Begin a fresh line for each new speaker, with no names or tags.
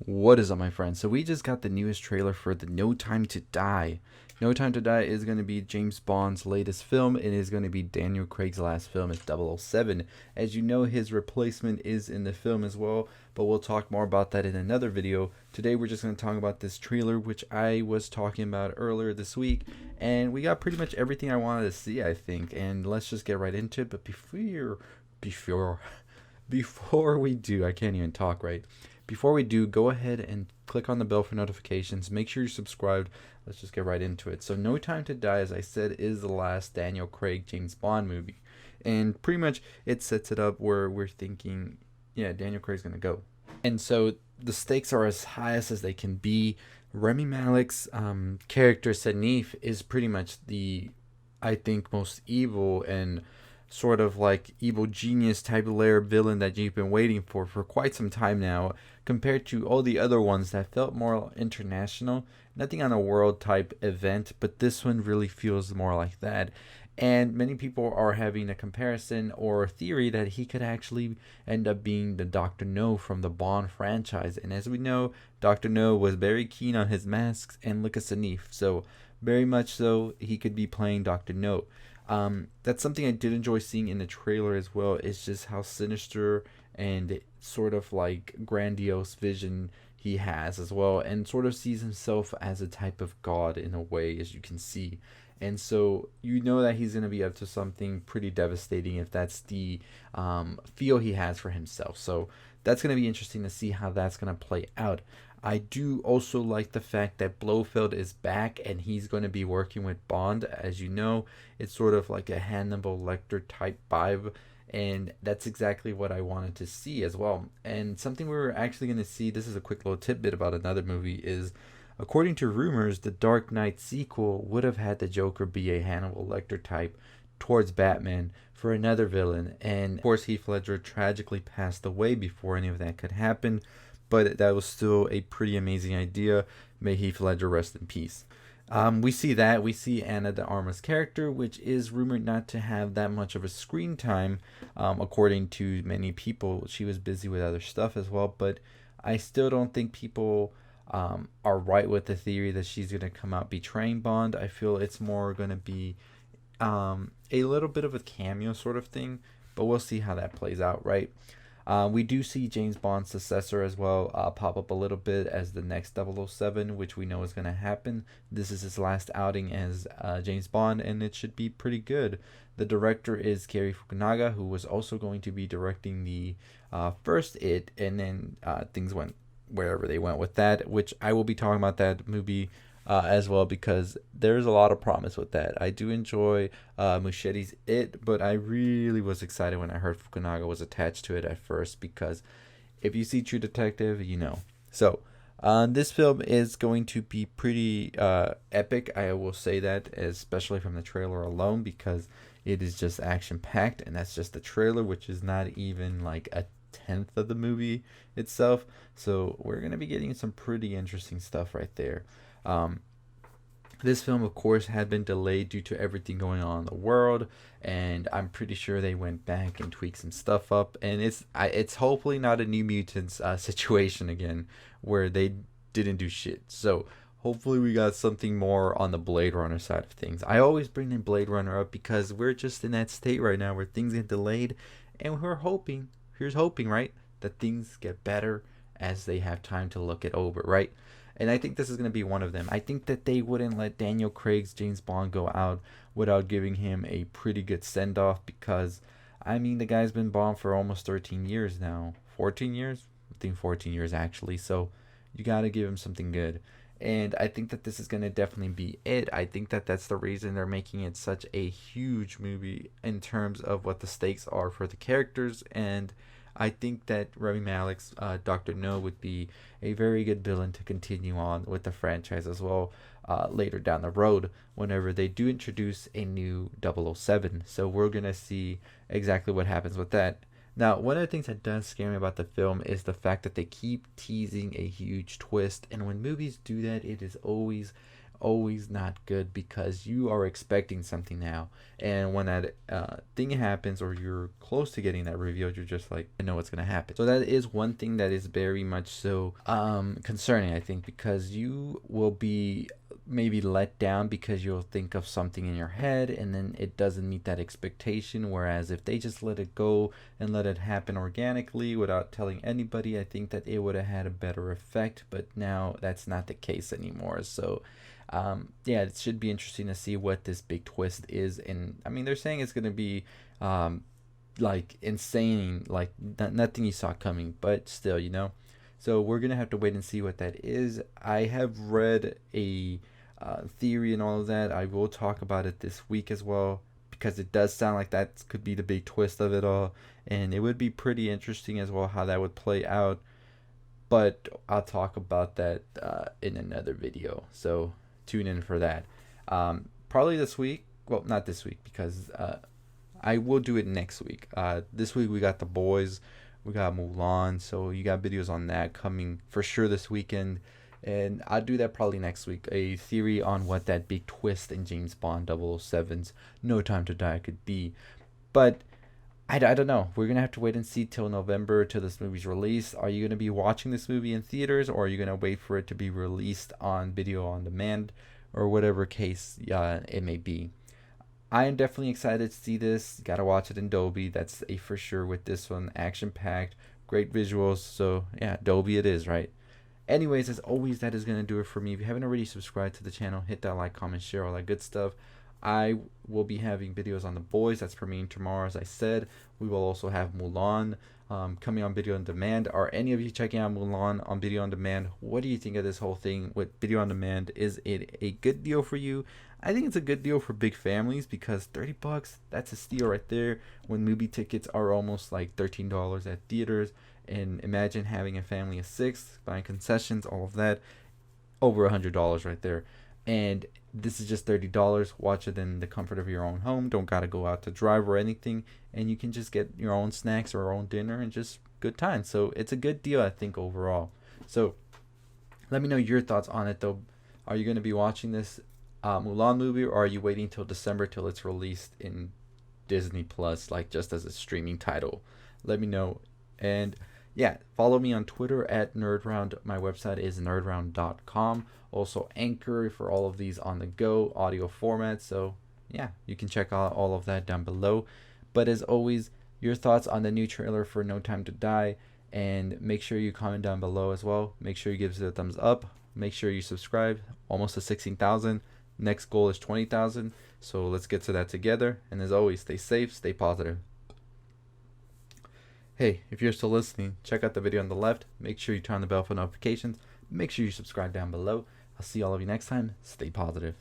What is up, my friends? So we just got the newest trailer for the No Time to Die. No Time to Die is going to be James Bond's latest film. It is going to be Daniel Craig's last film as 007. As you know, his replacement is in the film as well, but we'll talk more about that in another video. Today we're just going to talk about this trailer, which I was talking about earlier this week, and we got pretty much everything I wanted to see, I think. And let's just get right into it. But before before we do, I can't even talk right. Before we do, go ahead and click on the bell for notifications. Make sure you're subscribed. Let's just get right into it. So, No Time to Die, as I said, is the last Daniel Craig James Bond movie. And pretty much it sets it up where we're thinking, yeah, Daniel Craig's going to go. And so the stakes are as highest as they can be. Remy Malek's character, Sanif, is pretty much the, I think, most evil and sort of like evil genius type of layer villain that you've been waiting for quite some time now, compared to all the other ones that felt more international, nothing on a world type event, but this one really feels more like that. And many people are having a comparison or a theory that he could actually end up being the Dr. No from the Bond franchise. And as we know, Dr. No was very keen on his masks and Luca Sanif, so very much so he could be playing Dr. No. That's something I did enjoy seeing in the trailer as well. It's just how sinister and sort of like grandiose vision he has as well, and sort of sees himself as a type of god in a way, as you can see. And so you know that he's going to be up to something pretty devastating if that's the feel he has for himself. So that's going to be interesting to see how that's going to play out. I do also like the fact that Blofeld is back and he's going to be working with Bond. As you know, it's sort of like a Hannibal Lecter type vibe, and that's exactly what I wanted to see as well. And something we were actually going to see, this is a quick little tidbit about another movie, is according to rumors, the Dark Knight sequel would have had the Joker be a Hannibal Lecter type towards Batman for another villain. And of course, Heath Ledger tragically passed away before any of that could happen, but that was still a pretty amazing idea. May Heath Ledger rest in peace. We see that. We see Anna de Armas' character, which is rumored not to have that much of a screen time, according to many people. She was busy with other stuff as well, but I still don't think people are right with the theory that she's going to come out betraying Bond. I feel it's more going to be a little bit of a cameo sort of thing, but we'll see how that plays out, right? We do see James Bond's successor as well pop up a little bit as the next 007, which we know is going to happen. This is his last outing as James Bond, and it should be pretty good. The director is Cary Fukunaga, who was also going to be directing the first It, and then things went wherever they went with that, which I will be talking about that movie as well, because there's a lot of promise with that. I do enjoy Muschietti's It, but I really was excited when I heard Fukunaga was attached to it at first, because if you see True Detective, you know. So this film is going to be pretty epic. I will say that, especially from the trailer alone, because it is just action packed, and that's just the trailer, which is not even like a tenth of the movie itself. So we're going to be getting some pretty interesting stuff right there. Um, this film, of course, had been delayed due to everything going on in the world, and I'm pretty sure they went back and tweaked some stuff up. And it's hopefully not a New Mutants situation again, where they didn't do shit. So hopefully we got something more on the Blade Runner side of things. I always bring in Blade Runner up because we're just in that state right now where things get delayed, and we're hoping, here's hoping, right, that things get better as they have time to look it over, right? And I think this is going to be one of them. I think that they wouldn't let Daniel Craig's James Bond go out without giving him a pretty good send off, because, I mean, the guy's been Bond for almost 13 years now. 14 years? I think 14 years actually. So you got to give him something good. And I think that this is going to definitely be it. I think that that's the reason they're making it such a huge movie in terms of what the stakes are for the characters. And I think that Remy Malek's Dr. No would be a very good villain to continue on with the franchise as well later down the road whenever they do introduce a new 007. So we're going to see exactly what happens with that. Now, one of the things that does scare me about the film is the fact that they keep teasing a huge twist. And when movies do that, it is always always not good because you are expecting something now, and when that thing happens or you're close to getting that revealed, you're just like, I know what's gonna happen. So that is one thing that is very much so concerning, I think, because you will be maybe let down because you'll think of something in your head and then it doesn't meet that expectation. Whereas if they just let it go and let it happen organically without telling anybody, I think that it would have had a better effect. But now that's not the case anymore. So yeah, it should be interesting to see what this big twist is. And I mean, they're saying it's going to be like insane, like nothing you saw coming, but still, you know. So we're gonna have to wait and see what that is. I have read a theory and all of that. I will talk about it this week as well because it does sound like that could be the big twist of it all, and it would be pretty interesting as well how that would play out. But I'll talk about that in another video, so tune in for that. Probably this week. Well, not this week because I will do it next week. This week we got The Boys, we got Mulan, so you got videos on that coming for sure this weekend. And I'll do that probably next week. A theory on what that big twist in James Bond 007's No Time to Die could be. But I don't know. We're going to have to wait and see till November till this movie's released. Are you going to be watching this movie in theaters, or are you going to wait for it to be released on video on demand, or whatever case it may be? I am definitely excited to see this. Gotta watch it in Dolby. That's a for sure with this one. Action packed, great visuals. So yeah, Dolby it is, right? Anyways, as always, that is going to do it for me. If you haven't already subscribed to the channel, hit that like, comment, share, all that good stuff. I will be having videos on The Boys. That's premiering tomorrow, as I said. We will also have Mulan coming on video on demand. Are any of you checking out Mulan on video on demand? What do you think of this whole thing with video on demand? Is it a good deal for you? I think it's a good deal for big families because $30, that's a steal right there when movie tickets are almost like $13 at theaters. And imagine having a family of 6, buying concessions, all of that, over $100 right there. And this is just $30. Watch it in the comfort of your own home. Don't gotta go out to drive or anything, and you can just get your own snacks or your own dinner and just good time. So it's a good deal, I think, overall. So let me know your thoughts on it, though. Are you gonna be watching this Mulan movie, or are you waiting till December till it's released in Disney Plus, like just as a streaming title? Let me know. And yeah, follow me on Twitter at NerdRound. My website is nerdround.com. Also Anchor for all of these on the go audio formats. So yeah, you can check out all of that down below. But as always, your thoughts on the new trailer for No Time to Die, and make sure you comment down below as well. Make sure you give it a thumbs up. Make sure you subscribe. Almost to 16,000. Next goal is 20,000. So let's get to that together. And as always, stay safe, stay positive. Hey, if you're still listening, check out the video on the left. Make sure you turn on the bell for notifications. Make sure you subscribe down below. I'll see all of you next time. Stay positive.